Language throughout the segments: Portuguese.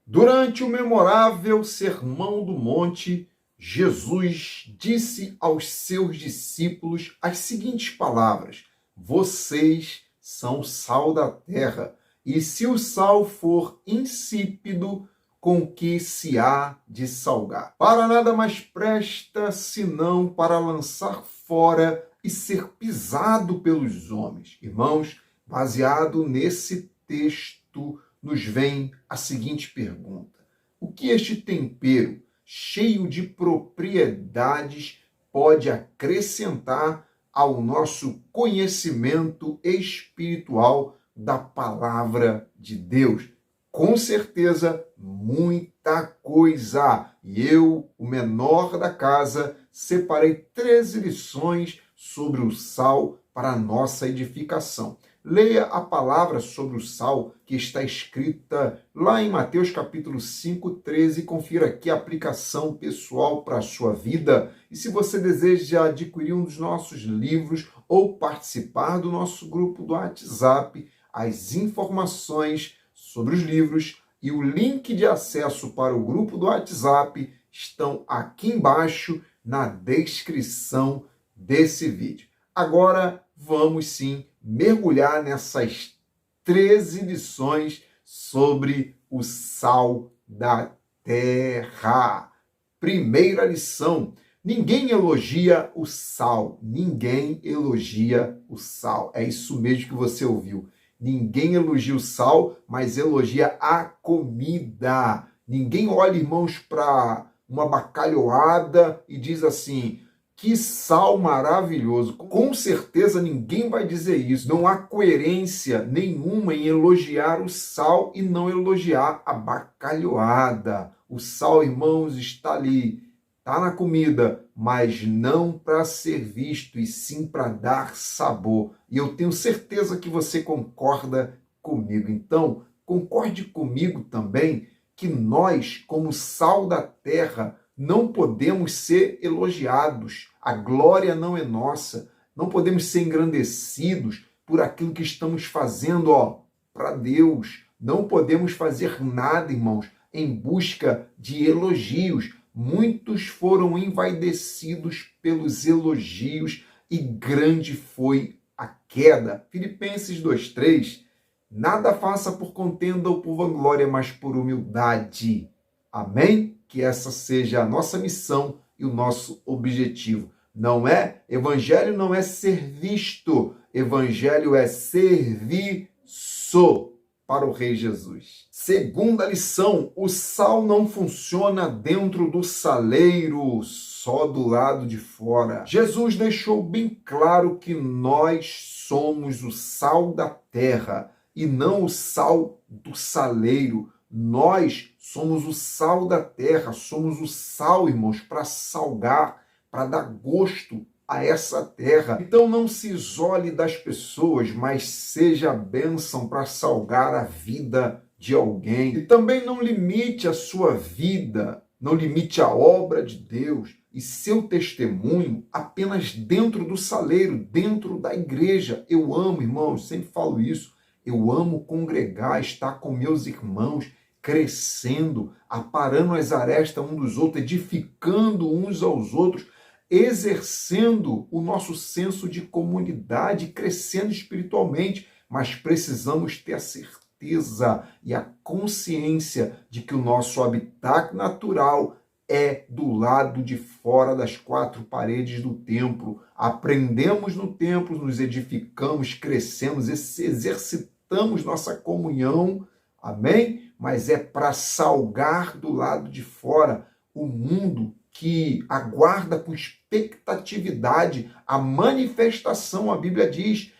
Durante o memorável Sermão do Monte, Jesus disse aos seus discípulos as seguintes palavras: vocês são o sal da terra, e se o sal for insípido, com que se há de salgar? Para nada mais presta, senão para lançar fora e ser pisado pelos homens. Irmãos, baseado nesse texto, nos vem a seguinte pergunta: o que este tempero, cheio de propriedades, pode acrescentar ao nosso conhecimento espiritual da palavra de Deus? Com certeza, muita coisa. E eu, o menor da casa, separei 13 lições sobre o sal para a nossa edificação. Leia a palavra sobre o sal que está escrita lá em Mateus capítulo 5, 13 e confira aqui a aplicação pessoal para a sua vida. E se você deseja adquirir um dos nossos livros ou participar do nosso grupo do WhatsApp, as informações sobre os livros e o link de acesso para o grupo do WhatsApp estão aqui embaixo na descrição desse vídeo. Agora vamos sim mergulhar nessas 13 lições sobre o sal da terra. Primeira lição: ninguém elogia o sal. Ninguém elogia o sal. É isso mesmo que você ouviu. Ninguém elogia o sal, mas elogia a comida. Ninguém olha, irmãos, para uma bacalhoada e diz assim: que sal maravilhoso. Com certeza ninguém vai dizer isso. Não há coerência nenhuma em elogiar o sal e não elogiar a bacalhoada. O sal, irmãos, está ali, está na comida, mas não para ser visto, e sim para dar sabor. E eu tenho certeza que você concorda comigo. Então, concorde comigo também que nós, como sal da terra, não podemos ser elogiados. A glória não é nossa. Não podemos ser engrandecidos por aquilo que estamos fazendo, para Deus. Não podemos fazer nada, irmãos, em busca de elogios. Muitos foram envaidecidos pelos elogios e grande foi a queda. Filipenses 2:3, nada faça por contenda ou por vanglória, mas por humildade. Amém? Que essa seja a nossa missão e o nosso objetivo. Evangelho não é ser visto, evangelho é serviço para o Rei Jesus. Segunda lição: o sal não funciona dentro do saleiro, só do lado de fora. Jesus deixou bem claro que nós somos o sal da terra e não o sal do saleiro. Nós somos o sal da terra, somos o sal, irmãos, para salgar, para dar gosto a essa terra. Então não se isole das pessoas, mas seja a bênção para salgar a vida de alguém. E também não limite a sua vida, não limite a obra de Deus e seu testemunho apenas dentro do saleiro, dentro da igreja. Eu amo, irmãos, sempre falo isso, eu amo congregar, estar com meus irmãos, crescendo, aparando as arestas um dos outros, edificando uns aos outros, exercendo o nosso senso de comunidade, crescendo espiritualmente, mas precisamos ter a certeza e a consciência de que o nosso habitat natural é do lado de fora das quatro paredes do templo. Aprendemos no templo, nos edificamos, crescemos, exercitamos nossa comunhão, amém? Mas é para salgar do lado de fora o mundo que aguarda com expectatividade a manifestação, a Bíblia diz,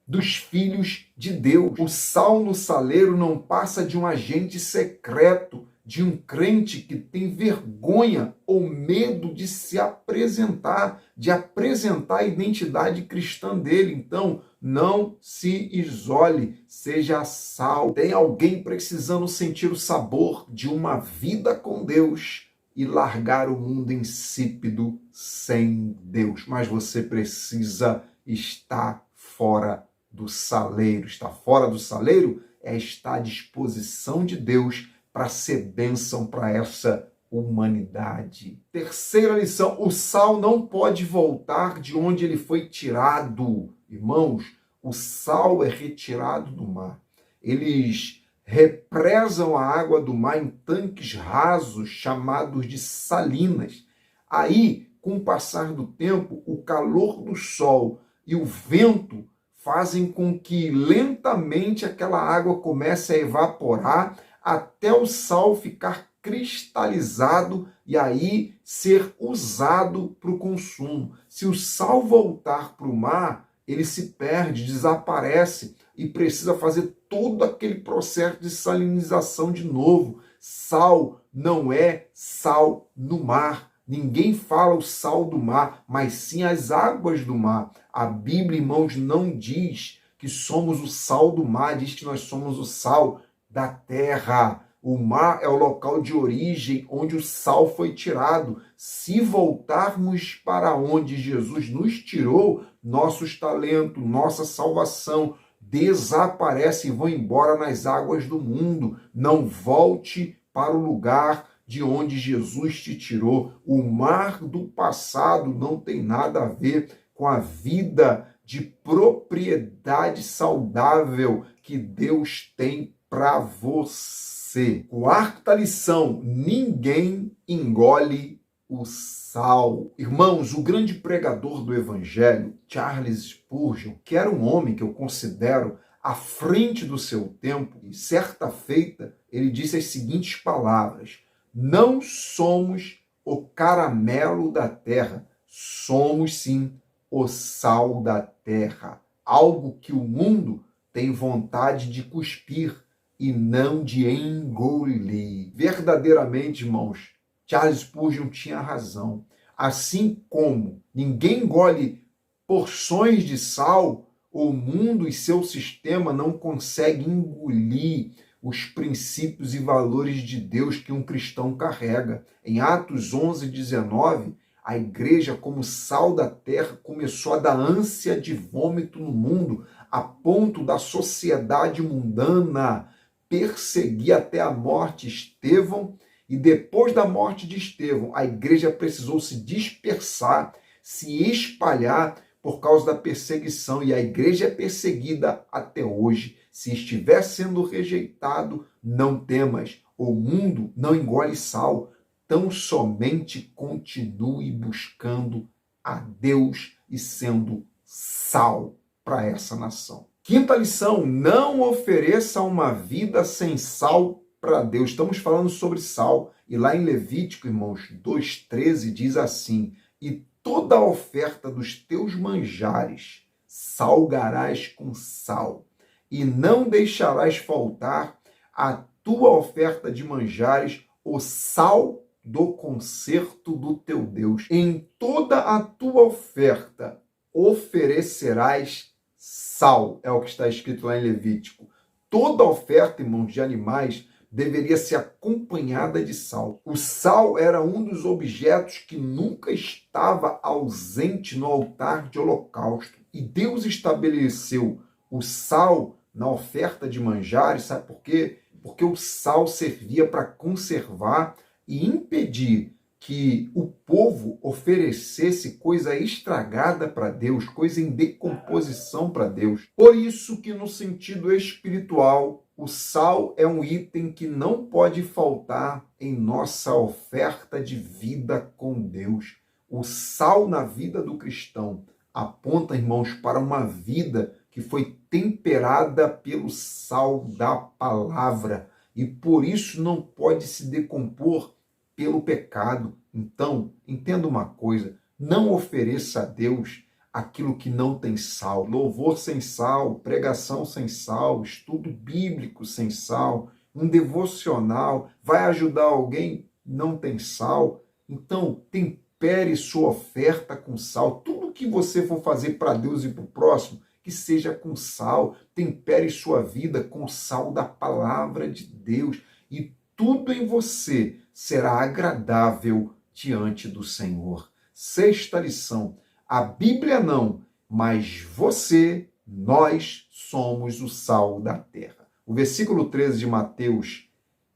dos filhos de Deus. O sal no saleiro não passa de um agente secreto, de um crente que tem vergonha ou medo de se apresentar, de apresentar a identidade cristã dele. Então, não se isole, seja sal. Tem alguém precisando sentir o sabor de uma vida com Deus e largar o mundo insípido sem Deus. Mas você precisa estar fora do saleiro. Estar fora do saleiro é estar à disposição de Deus para ser bênção para essa humanidade. Terceira lição: o sal não pode voltar de onde ele foi tirado. Irmãos, o sal é retirado do mar. Eles represam a água do mar em tanques rasos chamados de salinas. Aí, com o passar do tempo, o calor do sol e o vento fazem com que lentamente aquela água comece a evaporar até o sal ficar cristalizado e aí ser usado para o consumo. Se o sal voltar para o mar, ele se perde, desaparece e precisa fazer todo aquele processo de salinização de novo. Sal não é sal no mar. Ninguém fala o sal do mar, mas sim as águas do mar. A Bíblia, irmãos, não diz que somos o sal do mar, diz que nós somos o sal da terra. O mar é o local de origem onde o sal foi tirado. Se voltarmos para onde Jesus nos tirou, nossos talentos, nossa salvação desaparecem e vão embora nas águas do mundo. Não volte para o lugar de onde Jesus te tirou. O mar do passado não tem nada a ver com a vida de propriedade saudável que Deus tem para você. Quarta lição: ninguém engole o sal. Irmãos, o grande pregador do evangelho, Charles Spurgeon, que era um homem que eu considero à frente do seu tempo, e certa feita ele disse as seguintes palavras: não somos o caramelo da terra, somos sim o sal da terra. Algo que o mundo tem vontade de cuspir e não de engolir. Verdadeiramente, irmãos, Charles Spurgeon tinha razão. Assim como ninguém engole porções de sal, o mundo e seu sistema não conseguem engolir os princípios e valores de Deus que um cristão carrega. Em Atos 11:19, a igreja, como sal da terra, começou a dar ânsia de vômito no mundo, a ponto da sociedade mundana perseguir até a morte Estevão, e depois da morte de Estevão, a igreja precisou se dispersar, se espalhar por causa da perseguição, e a igreja é perseguida até hoje. Se estiver sendo rejeitado, não temas, o mundo não engole sal, tão somente continue buscando a Deus e sendo sal para essa nação. Quinta lição: não ofereça uma vida sem sal para Deus. Estamos falando sobre sal, e lá em Levítico, irmãos, 2:13 diz assim: e toda a oferta dos teus manjares salgarás com sal, e não deixarás faltar a tua oferta de manjares o sal do concerto do teu Deus. Em toda a tua oferta oferecerás sal, é o que está escrito lá em Levítico. Toda oferta, irmãos, de animais deveria ser acompanhada de sal. O sal era um dos objetos que nunca estava ausente no altar de holocausto. E Deus estabeleceu o sal na oferta de manjares, sabe por quê? Porque o sal servia para conservar e impedir que o povo oferecesse coisa estragada para Deus, coisa em decomposição para Deus. Por isso que no sentido espiritual, o sal é um item que não pode faltar em nossa oferta de vida com Deus. O sal na vida do cristão aponta, irmãos, para uma vida que foi temperada pelo sal da palavra e por isso não pode se decompor pelo pecado. Então, entenda uma coisa: não ofereça a Deus aquilo que não tem sal. Louvor sem sal, pregação sem sal, estudo bíblico sem sal, um devocional vai ajudar alguém, não tem sal. Então, tempere sua oferta com sal. Tudo que você for fazer para Deus e para o próximo, que seja com sal. Tempere sua vida com sal da palavra de Deus e tudo em você será agradável diante do Senhor. Sexta lição: a Bíblia não, mas você, nós somos o sal da terra. O versículo 13 de Mateus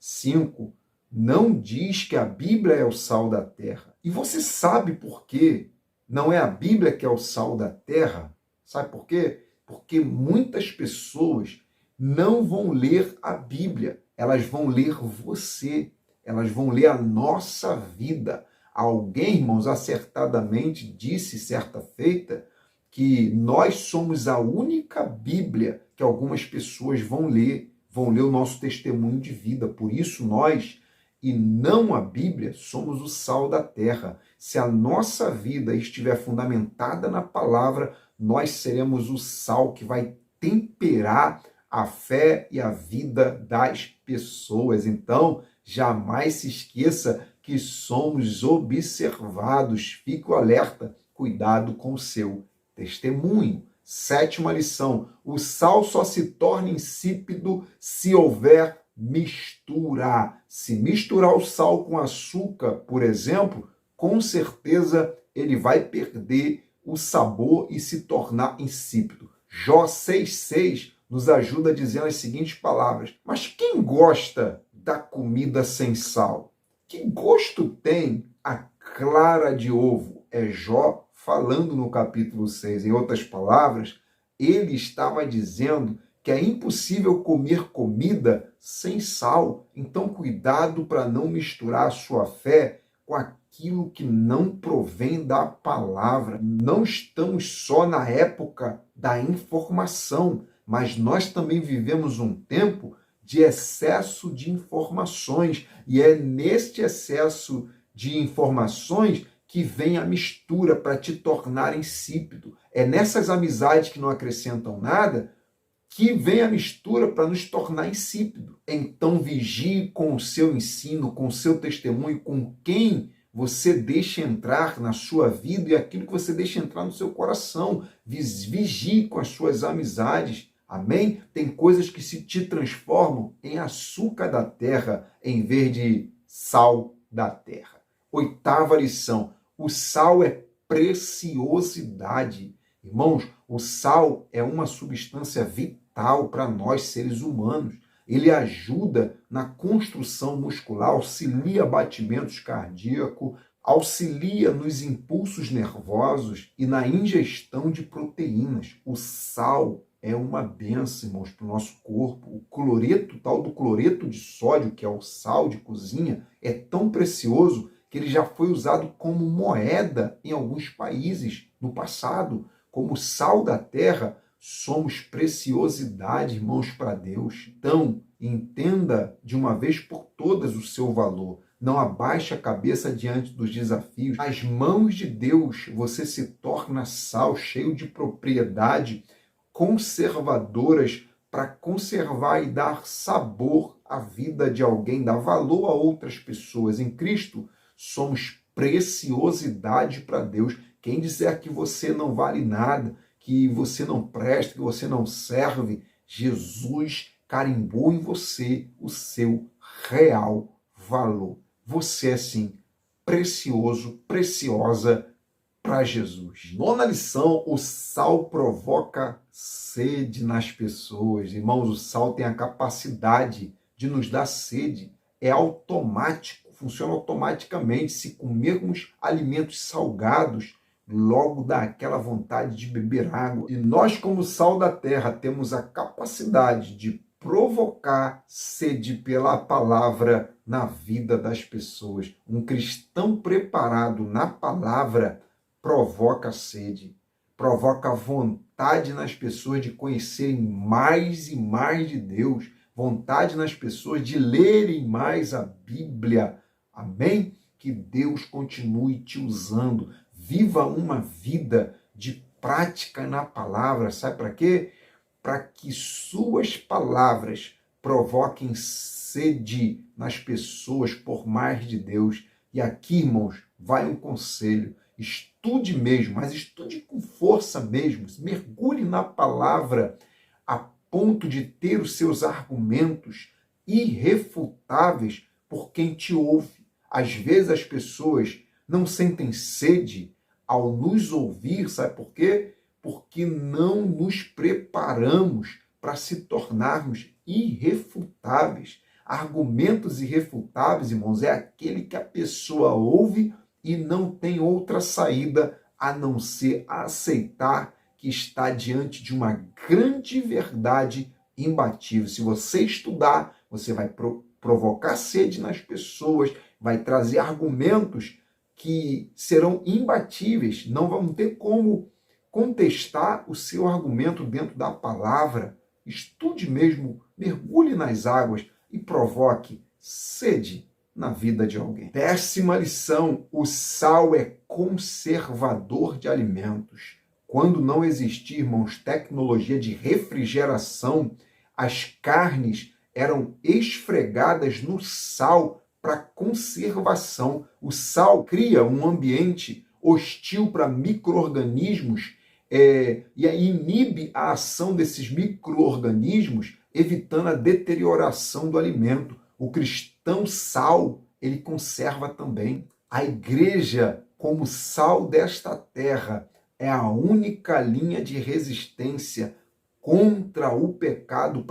5, não diz que a Bíblia é o sal da terra. E você sabe por quê? Não é a Bíblia que é o sal da terra? Sabe por quê? Porque muitas pessoas não vão ler a Bíblia, elas vão ler você, elas vão ler a nossa vida. Alguém, irmãos, acertadamente disse certa feita que nós somos a única Bíblia que algumas pessoas vão ler o nosso testemunho de vida. Por isso nós, e não a Bíblia, somos o sal da terra. Se a nossa vida estiver fundamentada na palavra, nós seremos o sal que vai temperar a fé e a vida das pessoas. Então, jamais se esqueça que somos observados. Fique alerta, cuidado com o seu testemunho. 7ª lição: o sal só se torna insípido se houver mistura. Se misturar o sal com açúcar, por exemplo, com certeza ele vai perder o sabor e se tornar insípido. Jó 6,6 nos ajuda dizendo as seguintes palavras: mas quem gosta da comida sem sal? Que gosto tem a clara de ovo? É Jó falando no capítulo 6. Em outras palavras, ele estava dizendo que é impossível comer comida sem sal. Então, cuidado para não misturar a sua fé com aquilo que não provém da palavra. Não estamos só na época da informação, mas nós também vivemos um tempo de excesso de informações. E é neste excesso de informações que vem a mistura para te tornar insípido. É nessas amizades que não acrescentam nada que vem a mistura para nos tornar insípido. Então vigie com o seu ensino, com o seu testemunho, com quem você deixa entrar na sua vida e aquilo que você deixa entrar no seu coração. Vigie com as suas amizades. Amém? Tem coisas que se te transformam em açúcar da terra em vez de sal da terra. 8ª lição: o sal é preciosidade. Irmãos, o sal é uma substância vital para nós, seres humanos. Ele ajuda na construção muscular, auxilia batimentos cardíacos, auxilia nos impulsos nervosos e na ingestão de proteínas. O sal é uma bênção, irmãos, para o nosso corpo. O cloreto, tal do cloreto de sódio, que é o sal de cozinha, é tão precioso que ele já foi usado como moeda em alguns países no passado. Como sal da terra, somos preciosidade, irmãos, para Deus. Então, entenda de uma vez por todas o seu valor. Não abaixe a cabeça diante dos desafios. Nas mãos de Deus, você se torna sal, cheio de propriedade conservadoras para conservar e dar sabor à vida de alguém, dar valor a outras pessoas. Em Cristo, somos preciosidade para Deus. Quem disser que você não vale nada, que você não presta, que você não serve, Jesus carimbou em você o seu real valor. Você é, sim, precioso, preciosa para Jesus. 9ª lição: o sal provoca sede nas pessoas. Irmãos, o sal tem a capacidade de nos dar sede. É automático, funciona automaticamente. Se comermos alimentos salgados, logo dá aquela vontade de beber água. E nós, como sal da terra, temos a capacidade de provocar sede pela palavra na vida das pessoas. Um cristão preparado na palavra provoca sede, provoca vontade nas pessoas de conhecerem mais e mais de Deus, vontade nas pessoas de lerem mais a Bíblia. Amém? Que Deus continue te usando. Viva uma vida de prática na palavra. Sabe para quê? Para que suas palavras provoquem sede nas pessoas por mais de Deus. E aqui, irmãos, vai um conselho. Estude mesmo, mas estude com força mesmo. Mergulhe na palavra a ponto de ter os seus argumentos irrefutáveis por quem te ouve. Às vezes as pessoas não sentem sede ao nos ouvir, sabe por quê? Porque não nos preparamos para se tornarmos irrefutáveis. Argumentos irrefutáveis, irmãos, é aquele que a pessoa ouve e não tem outra saída a não ser aceitar que está diante de uma grande verdade imbatível. Se você estudar, você vai provocar sede nas pessoas, vai trazer argumentos que serão imbatíveis, não vão ter como contestar o seu argumento dentro da palavra. Estude mesmo, mergulhe nas águas e provoque sede na vida de alguém. 10ª lição: o sal é conservador de alimentos. Quando não existia, irmãos, tecnologia de refrigeração, as carnes eram esfregadas no sal para conservação. O sal cria um ambiente hostil para micro-organismos e aí inibe a ação desses micro-organismos, evitando a deterioração do alimento. O cristão sal, ele conserva também. A igreja, como sal desta terra, é a única linha de resistência contra o pecado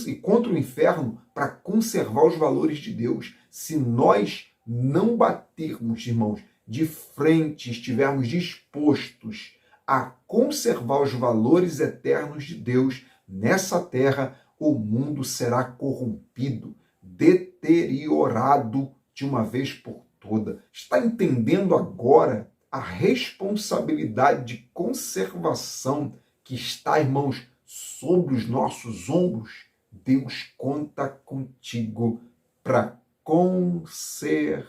e contra o inferno para conservar os valores de Deus. Se nós não batermos, irmãos, de frente, estivermos dispostos a conservar os valores eternos de Deus nessa terra, o mundo será corrompido, deteriorado de uma vez por toda. Está entendendo agora a responsabilidade de conservação que está, irmãos, sobre os nossos ombros? Deus conta contigo para conservar.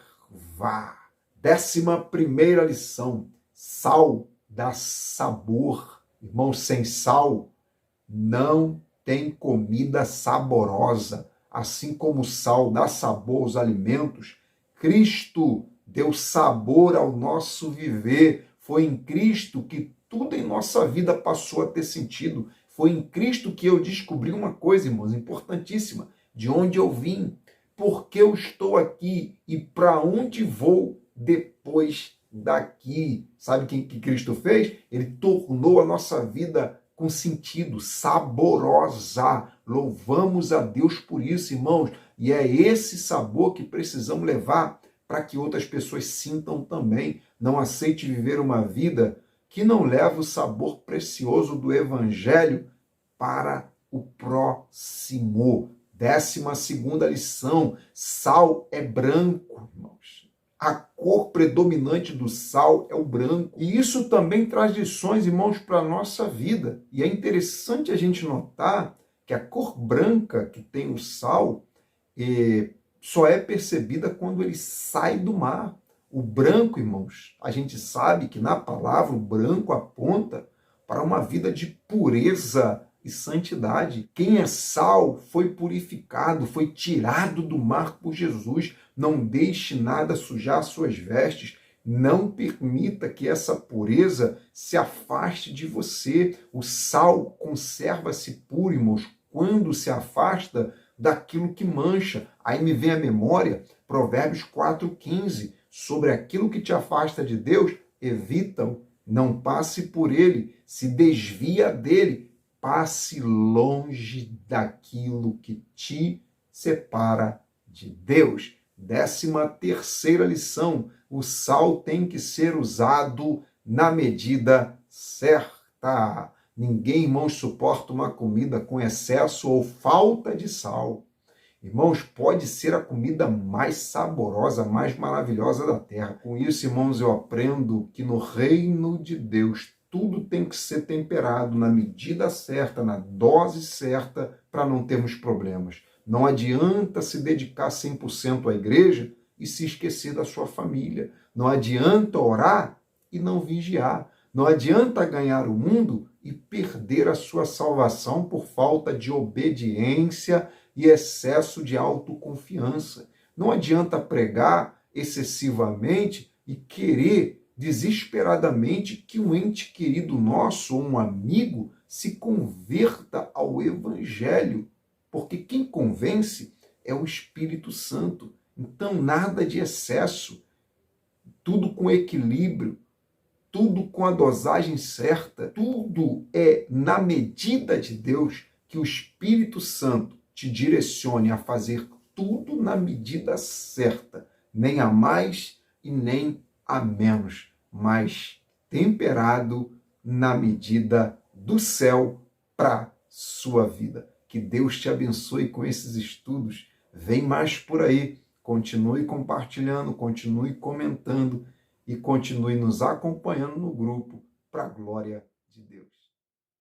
11ª lição: sal dá sabor. Irmãos, sem sal não tem comida saborosa. Assim como o sal dá sabor aos alimentos, Cristo deu sabor ao nosso viver. Foi em Cristo que tudo em nossa vida passou a ter sentido. Foi em Cristo que eu descobri uma coisa, irmãos, importantíssima: de onde eu vim, por que eu estou aqui e para onde vou depois daqui. Sabe o que Cristo fez? Ele tornou a nossa vida com sentido, saborosa. Louvamos a Deus por isso, irmãos. E é esse sabor que precisamos levar para que outras pessoas sintam também. Não aceite viver uma vida que não leva o sabor precioso do Evangelho para o próximo. 12ª lição: sal é branco, irmãos. A cor predominante do sal é o branco. E isso também traz lições, irmãos, para a nossa vida. E é interessante a gente notar que a cor branca que tem o sal só é percebida quando ele sai do mar. O branco, irmãos, a gente sabe que na palavra o branco aponta para uma vida de pureza e santidade. Quem é sal foi purificado, foi tirado do mar por Jesus. Não deixe nada sujar suas vestes. Não permita que essa pureza se afaste de você. O sal conserva-se puro, irmãos, quando se afasta daquilo que mancha. Aí me vem à memória Provérbios 4,15. Sobre aquilo que te afasta de Deus, evita-o, não passe por ele, se desvia dele, passe longe daquilo que te separa de Deus. 13ª lição: o sal tem que ser usado na medida certa. Ninguém, irmãos, suporta uma comida com excesso ou falta de sal. Irmãos, pode ser a comida mais saborosa, mais maravilhosa da terra. Com isso, irmãos, eu aprendo que no reino de Deus tudo tem que ser temperado na medida certa, na dose certa, para não termos problemas. Não adianta se dedicar 100% à igreja e se esquecer da sua família. Não adianta orar e não vigiar. Não adianta ganhar o mundo e perder a sua salvação por falta de obediência e excesso de autoconfiança. Não adianta pregar excessivamente e querer desesperadamente que um ente querido nosso, ou um amigo, se converta ao Evangelho, porque quem convence é o Espírito Santo. Então, nada de excesso, tudo com equilíbrio, tudo com a dosagem certa, tudo é na medida de Deus, que o Espírito Santo te direcione a fazer tudo na medida certa, nem a mais e nem a menos, mas temperado na medida do céu para sua vida. Que Deus te abençoe com esses estudos. Vem mais por aí. Continue compartilhando, continue comentando e continue nos acompanhando no grupo para a glória de Deus.